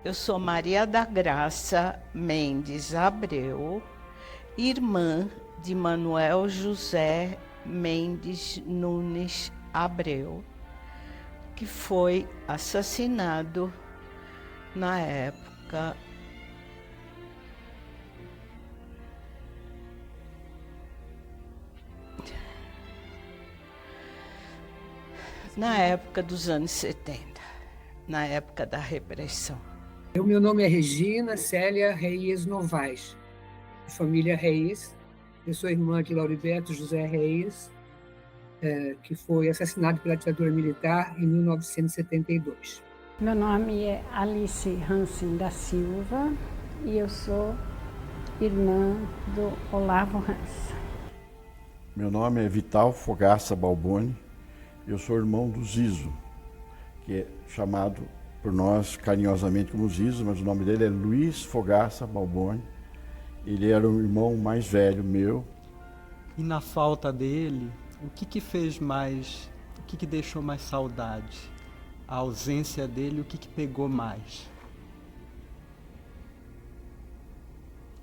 Eu sou Maria da Graça Mendes Abreu, irmã de Manuel José Mendes Nunes Abreu, que foi assassinado na época dos anos 70, na época da repressão. O meu nome é Regina Célia Reis Novaes, de família Reis. Eu sou irmã de Lauriberto José Reis, que foi assassinado pela ditadura militar em 1972. Meu nome é Alice Hansen da Silva e eu sou irmã do Olavo Hansen. Meu nome é Vital Fogaça Balboni, eu sou irmão do Zizo, que é chamado por nós carinhosamente como Zizo, mas o nome dele é Luiz Fogaça Balboni. Ele era o irmão mais velho meu. E na falta dele, o que fez mais, o que deixou mais saudade? A ausência dele, o que pegou mais?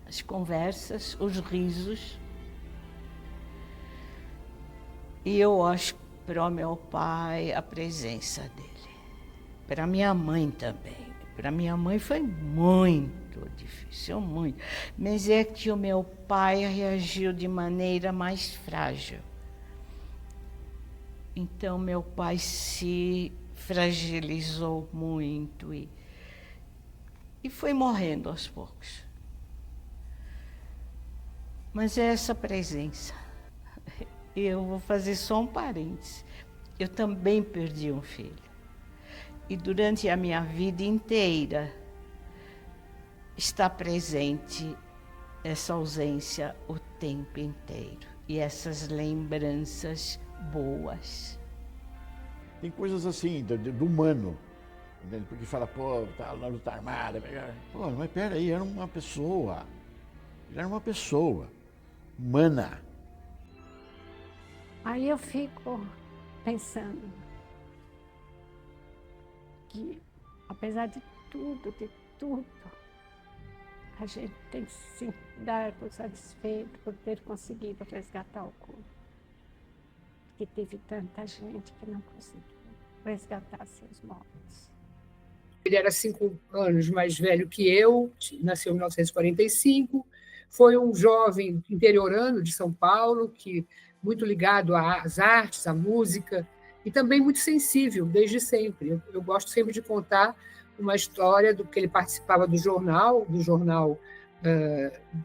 As conversas, os risos. E eu acho para o meu pai a presença dele. Para minha mãe também. Para minha mãe foi muito difícil, muito. Mas é que o meu pai reagiu de maneira mais frágil. Então, meu pai se fragilizou muito e foi morrendo aos poucos. Mas é essa presença. Eu vou fazer só um parêntese. Eu também perdi um filho. E durante a minha vida inteira está presente essa ausência o tempo inteiro. E essas lembranças boas. Tem coisas assim, do humano, entende? Porque fala, pô, tá na luta armada. Pô, mas peraí, era uma pessoa. Ele era uma pessoa humana. Aí eu fico pensando que, apesar de tudo, a gente tem que se dar por satisfeito por ter conseguido resgatar o corpo. Porque teve tanta gente que não conseguiu resgatar seus mortos. Ele era 5 anos mais velho que eu, nasceu em 1945, foi um jovem interiorano de São Paulo, que muito ligado às artes, à música, e também muito sensível, desde sempre. Eu gosto sempre de contar uma história do que ele participava do jornal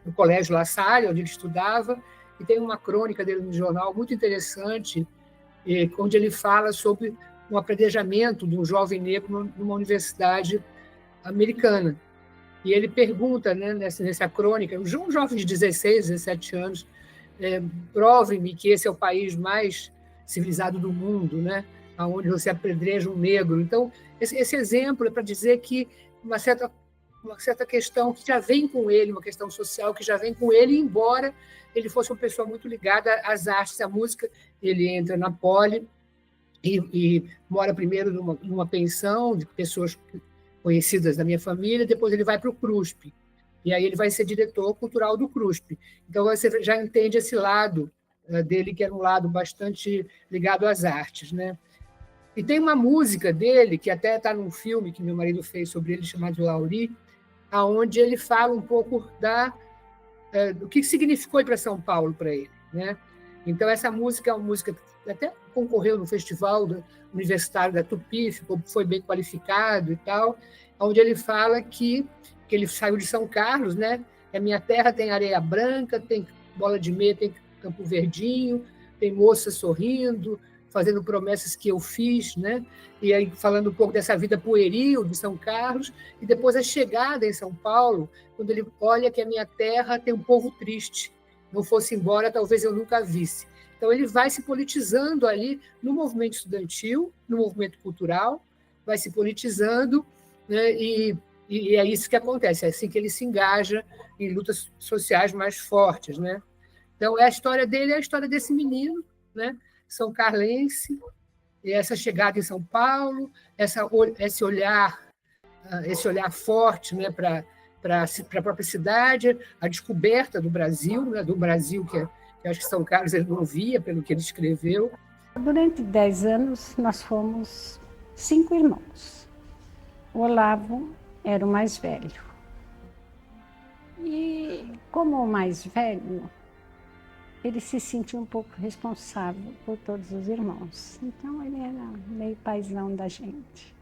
do Colégio La Salle, onde ele estudava, e tem uma crônica dele no jornal muito interessante, onde ele fala sobre um apredejamento de um jovem negro numa universidade americana. E ele pergunta, né, nessa crônica, um jovem de 16, 17 anos, prove-me que esse é o país mais civilizado do mundo, né, onde você apedreja um negro. Então, esse exemplo é para dizer que uma certa questão que já vem com ele, uma questão social que já vem com ele, embora ele fosse uma pessoa muito ligada às artes, à música. Ele entra na Poli e mora primeiro numa pensão de pessoas conhecidas da minha família, depois ele vai para o CRUSP, e aí ele vai ser diretor cultural do CRUSP. Então, você já entende esse lado dele, que era um lado bastante ligado às artes, né? E tem uma música dele, que até está num filme que meu marido fez sobre ele, chamado Lauri, onde ele fala um pouco do que significou ir para São Paulo para ele, né? Então, essa música é uma música que até concorreu no festival universitário da Tupi, foi bem qualificado e tal, onde ele fala que ele saiu de São Carlos, né? A minha terra tem areia branca, tem bola de meia, tem Campo Verdinho, tem moça sorrindo, fazendo promessas que eu fiz, né? E aí falando um pouco dessa vida pueril de São Carlos, e depois a chegada em São Paulo, quando ele olha que a minha terra tem um povo triste, não fosse embora, talvez eu nunca visse. Então, ele vai se politizando ali no movimento estudantil, no movimento cultural, vai se politizando, né? E é isso que acontece, é assim que ele se engaja em lutas sociais mais fortes, né? Então, a história dele é a história desse menino, né? São carlense, e essa chegada em São Paulo, esse olhar esse olhar forte, né, para a própria cidade, a descoberta do Brasil, né, que acho que São Carlos ele não via, pelo que ele escreveu. Durante 10 anos, nós fomos 5 irmãos. O Olavo era o mais velho. E, como o mais velho, ele se sentia um pouco responsável por todos os irmãos. Então, ele era meio paizão da gente.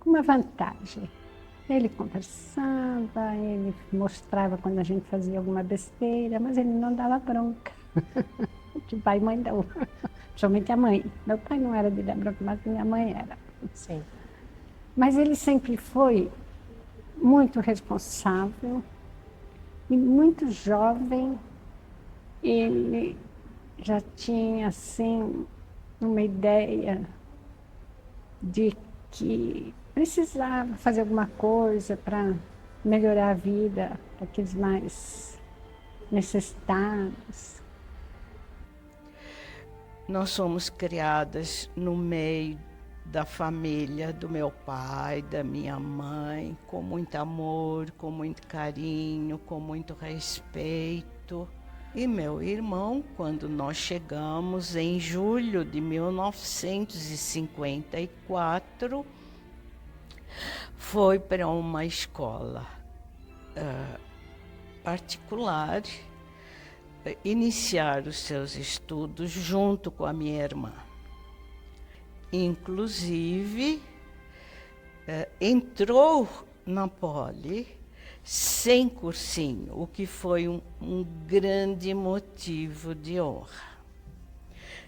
Com uma vantagem. Ele conversava, ele mostrava quando a gente fazia alguma besteira, mas ele não dava bronca. Que pai e mãe não. Principalmente a mãe. Meu pai não era de dar bronca, mas minha mãe era. Sim. Mas ele sempre foi muito responsável e muito jovem. Ele já tinha, assim, uma ideia de que precisava fazer alguma coisa para melhorar a vida daqueles mais necessitados. Nós somos criadas no meio da família do meu pai, da minha mãe, com muito amor, com muito carinho, com muito respeito. E meu irmão, quando nós chegamos em julho de 1954, foi para uma escola particular, iniciar os seus estudos junto com a minha irmã. Inclusive, entrou na Poli sem cursinho, o que foi um grande motivo de honra.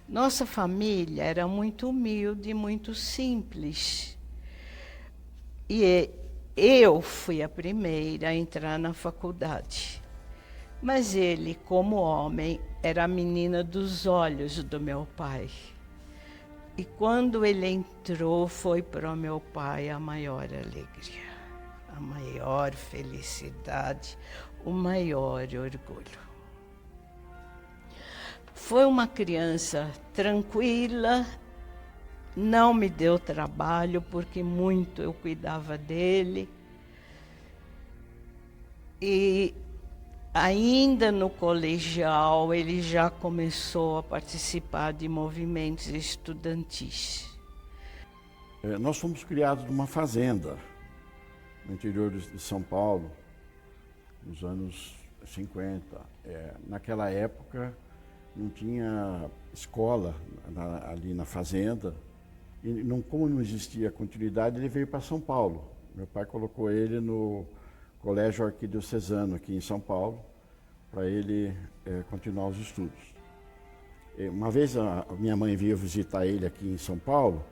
Nossa família era muito humilde, muito simples. E eu fui a primeira a entrar na faculdade. Mas ele, como homem, era a menina dos olhos do meu pai. E quando ele entrou, foi para o meu pai a maior alegria, a maior felicidade, o maior orgulho. Foi uma criança tranquila, não me deu trabalho, porque muito eu cuidava dele. E ainda no colegial, ele já começou a participar de movimentos estudantis. Nós fomos criados numa fazenda no interior de São Paulo, nos anos 50. Naquela época não tinha escola ali na fazenda. E como não existia continuidade, ele veio para São Paulo. Meu pai colocou ele no Colégio Arquidiocesano aqui em São Paulo, para ele continuar os estudos. Uma vez a minha mãe veio visitar ele aqui em São Paulo,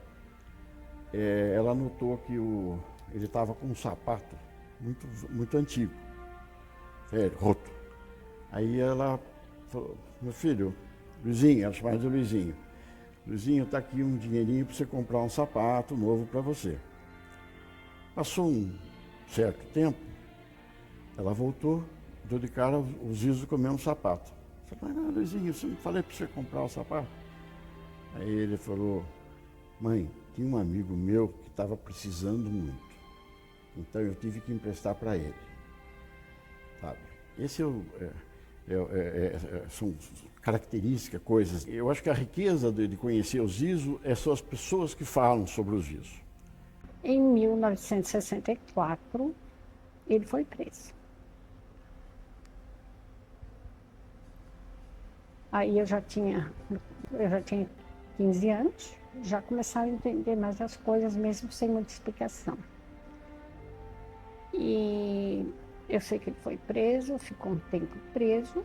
ela notou que ele estava com um sapato muito antigo, velho, roto. Aí ela falou: meu filho, Luizinho, ela chamava de Luizinho, está aqui um dinheirinho para você comprar um sapato novo para você. Passou um certo tempo, ela voltou, deu de cara, o Zizo comeu um sapato. Eu falei: mas Luizinho, eu não falei para você comprar o sapato? Aí ele falou: mãe, tinha um amigo meu que estava precisando muito, então eu tive que emprestar para ele. Sabe? Esse são características, coisas. Eu acho que a riqueza de conhecer o Zizo são as pessoas que falam sobre o Zizo. Em 1964, ele foi preso. Aí eu já tinha 15 anos, já começava a entender mais as coisas, mesmo sem muita explicação. E eu sei que ele foi preso, ficou um tempo preso,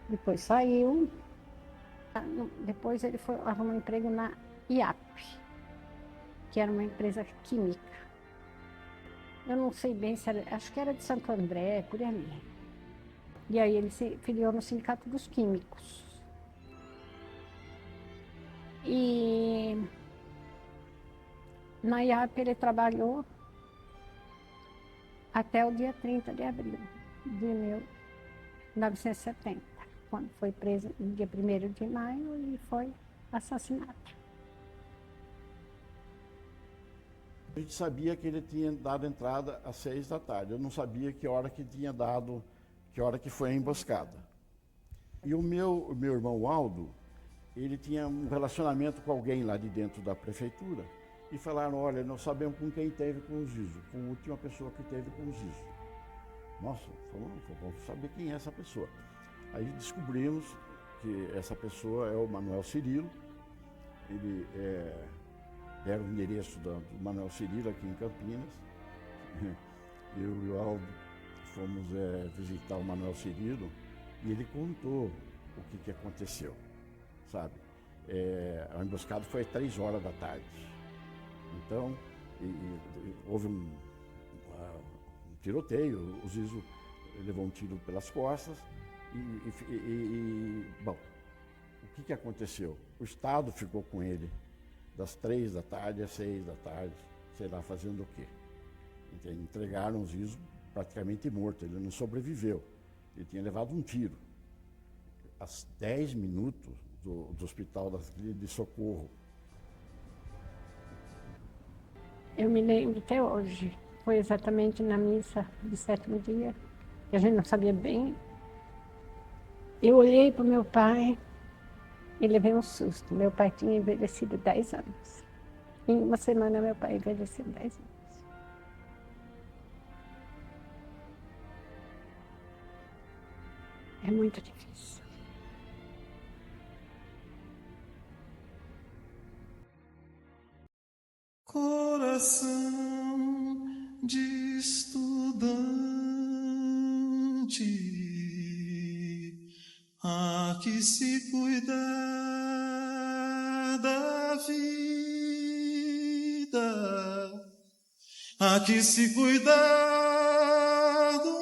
depois saiu, depois ele arrumou um emprego na IAP, que era uma empresa química. Eu não sei bem se era, acho que era de Santo André, por ali. E aí ele se filiou no Sindicato dos Químicos. E na IAP ele trabalhou até o dia 30 de abril de 1970, quando foi preso no dia 1º de maio e foi assassinado. A gente sabia que ele tinha dado entrada às 6 da tarde. Eu não sabia que hora que tinha dado, que hora que foi a emboscada. E o meu irmão Aldo, ele tinha um relacionamento com alguém lá de dentro da prefeitura e falaram, olha, nós sabemos com quem teve com o Zizo, com a última pessoa que teve com o Zizo. Nossa, vamos saber quem é essa pessoa. Aí descobrimos que essa pessoa é o Manuel Cirilo. Ele era o endereço do Manuel Cirilo aqui em Campinas. Eu e o Aldo fomos visitar o Manuel Cirilo e ele contou o que aconteceu, sabe? A emboscada foi às 3 horas da tarde. Então, houve um tiroteio, o Zizo levou um tiro pelas costas bom, o que aconteceu? O Estado ficou com ele das 3 da tarde às 6 da tarde, sei lá, fazendo o quê? Entregaram o Zizo praticamente morto, ele não sobreviveu, ele tinha levado um tiro. Às 10 minutos do hospital de socorro. Eu me lembro até hoje, foi exatamente na missa de 7º dia, que a gente não sabia bem. Eu olhei para o meu pai e levei um susto. Meu pai tinha envelhecido 10 anos. Em uma semana, meu pai envelheceu 10 anos. É muito difícil. Coração de estudante, há que se cuidar da vida, há que se cuidar do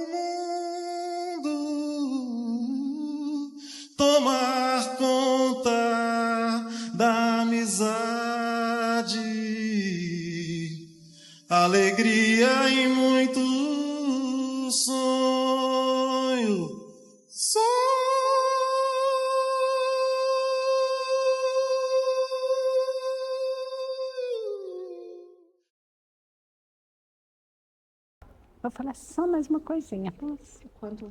mundo, tomar conta da amizade, alegria e muito sonho. Vou falar só mais uma coisinha, posso?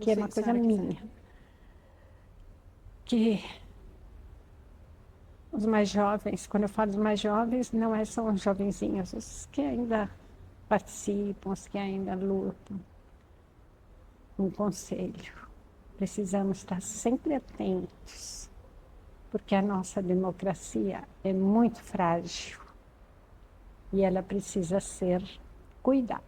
Que é uma coisa minha. Que os mais jovens, quando eu falo dos mais jovens, não são os jovenzinhos, os que ainda participam, os que ainda lutam. Um conselho: precisamos estar sempre atentos, porque a nossa democracia é muito frágil e ela precisa ser cuidada.